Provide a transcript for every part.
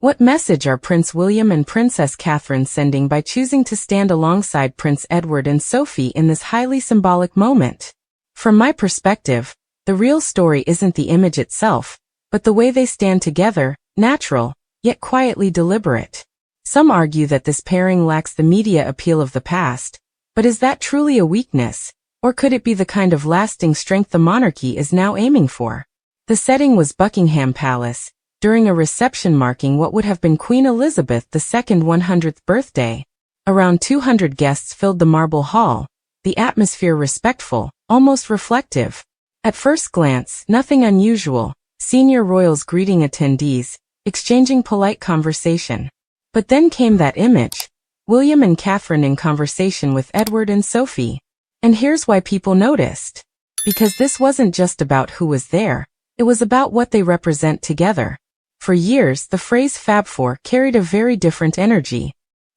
What message are Prince William and Princess Catherine sending by choosing to stand alongside Prince Edward and Sophie in this highly symbolic moment? From my perspective, the real story isn't the image itself, but the way they stand together, natural, yet quietly deliberate. Some argue that this pairing lacks the media appeal of the past, but is that truly a weakness, or could it be the kind of lasting strength the monarchy is now aiming for? The setting was Buckingham Palace, during a reception marking what would have been Queen Elizabeth II's 100th birthday. Around 200 guests filled the marble hall, the atmosphere respectful, almost reflective. At first glance, nothing unusual, senior royals greeting attendees, exchanging polite conversation. But then came that image, William and Catherine in conversation with Edward and Sophie. And here's why people noticed. Because this wasn't just about who was there, it was about what they represent together. For years, the phrase Fab Four carried a very different energy.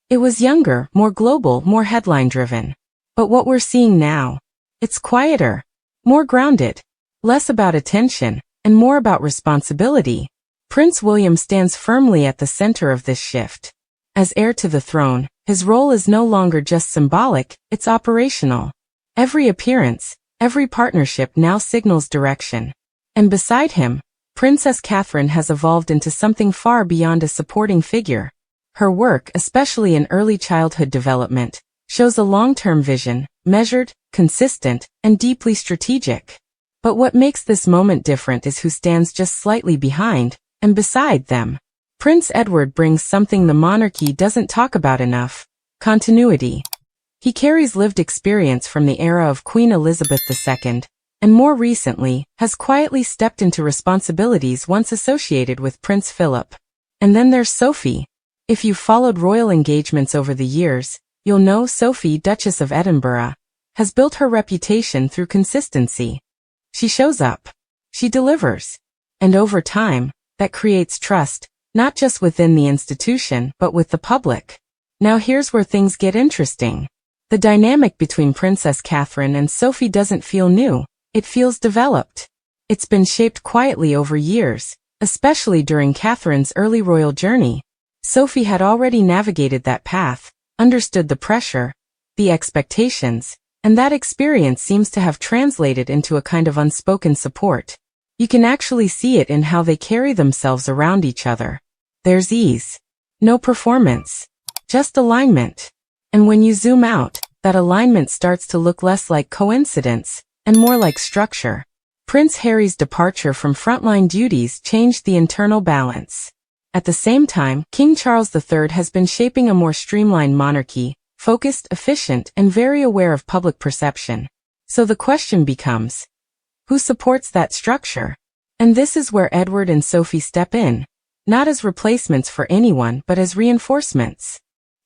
It was younger, more global, more headline-driven. But what we're seeing now, it's quieter, more grounded, less about attention, and more about responsibility. Prince William stands firmly at the center of this shift. As heir to the throne, his role is no longer just symbolic, it's operational. Every appearance, every partnership now signals direction. And beside him, Princess Catherine has evolved into something far beyond a supporting figure. Her work, especially in early childhood development, shows a long-term vision, measured, consistent, and deeply strategic. But what makes this moment different is who stands just slightly behind, and beside them. Prince Edward brings something the monarchy doesn't talk about enough: continuity. He carries lived experience from the era of Queen Elizabeth II, and more recently, has quietly stepped into responsibilities once associated with Prince Philip. And then there's Sophie. If you've followed royal engagements over the years, you'll know Sophie, Duchess of Edinburgh, has built her reputation through consistency. She shows up. She delivers. And over time, that creates trust, not just within the institution, but with the public. Now here's where things get interesting. The dynamic between Princess Catherine and Sophie doesn't feel new. It feels developed. It's been shaped quietly over years, especially during Catherine's early royal journey. Sophie had already navigated that path, understood the pressure, the expectations, and that experience seems to have translated into a kind of unspoken support. You can actually see it in how they carry themselves around each other. There's ease. No performance. Just alignment. And when you zoom out, that alignment starts to look less like coincidence, and more like structure. Prince Harry's departure from frontline duties changed the internal balance. At the same time, King Charles III has been shaping a more streamlined monarchy, focused, efficient, and very aware of public perception. So the question becomes, who supports that structure? And this is where Edward and Sophie step in, not as replacements for anyone but as reinforcements.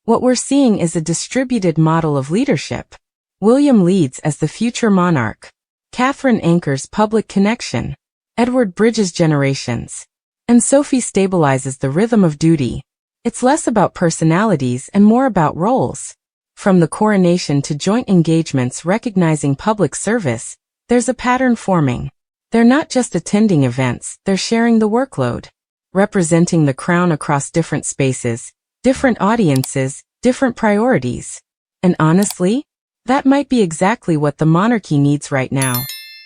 What we're seeing is a distributed model of leadership. William leads as the future monarch. Catherine anchors public connection. Edward bridges generations. And Sophie stabilizes the rhythm of duty. It's less about personalities and more about roles. From the coronation to joint engagements recognizing public service, there's a pattern forming. They're not just attending events, they're sharing the workload. Representing the crown across different spaces, different audiences, different priorities. And honestly, that might be exactly what the monarchy needs right now.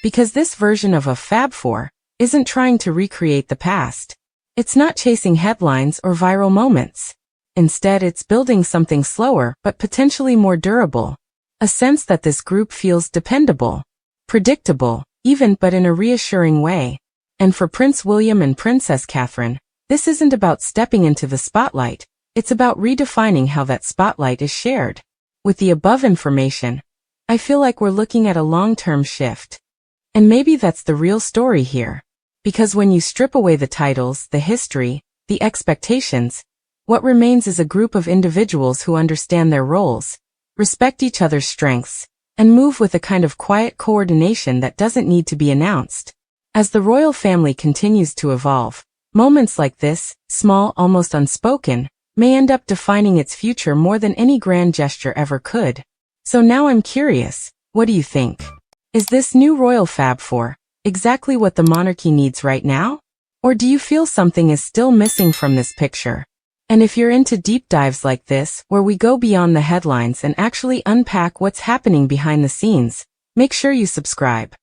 Because this version of a Fab Four isn't trying to recreate the past. It's not chasing headlines or viral moments. Instead, it's building something slower but potentially more durable. A sense that this group feels dependable, predictable, even but in a reassuring way. And for Prince William and Princess Catherine, this isn't about stepping into the spotlight. It's about redefining how that spotlight is shared. With the above information, I feel like we're looking at a long-term shift. And maybe that's the real story here. Because when you strip away the titles, the history, the expectations, what remains is a group of individuals who understand their roles, respect each other's strengths, and move with a kind of quiet coordination that doesn't need to be announced. As the royal family continues to evolve, moments like this, small, almost unspoken, may end up defining its future more than any grand gesture ever could. So now I'm curious, what do you think? Is this new Royal Fab Four exactly what the monarchy needs right now? Or do you feel something is still missing from this picture? And if you're into deep dives like this, where we go beyond the headlines and actually unpack what's happening behind the scenes, make sure you subscribe.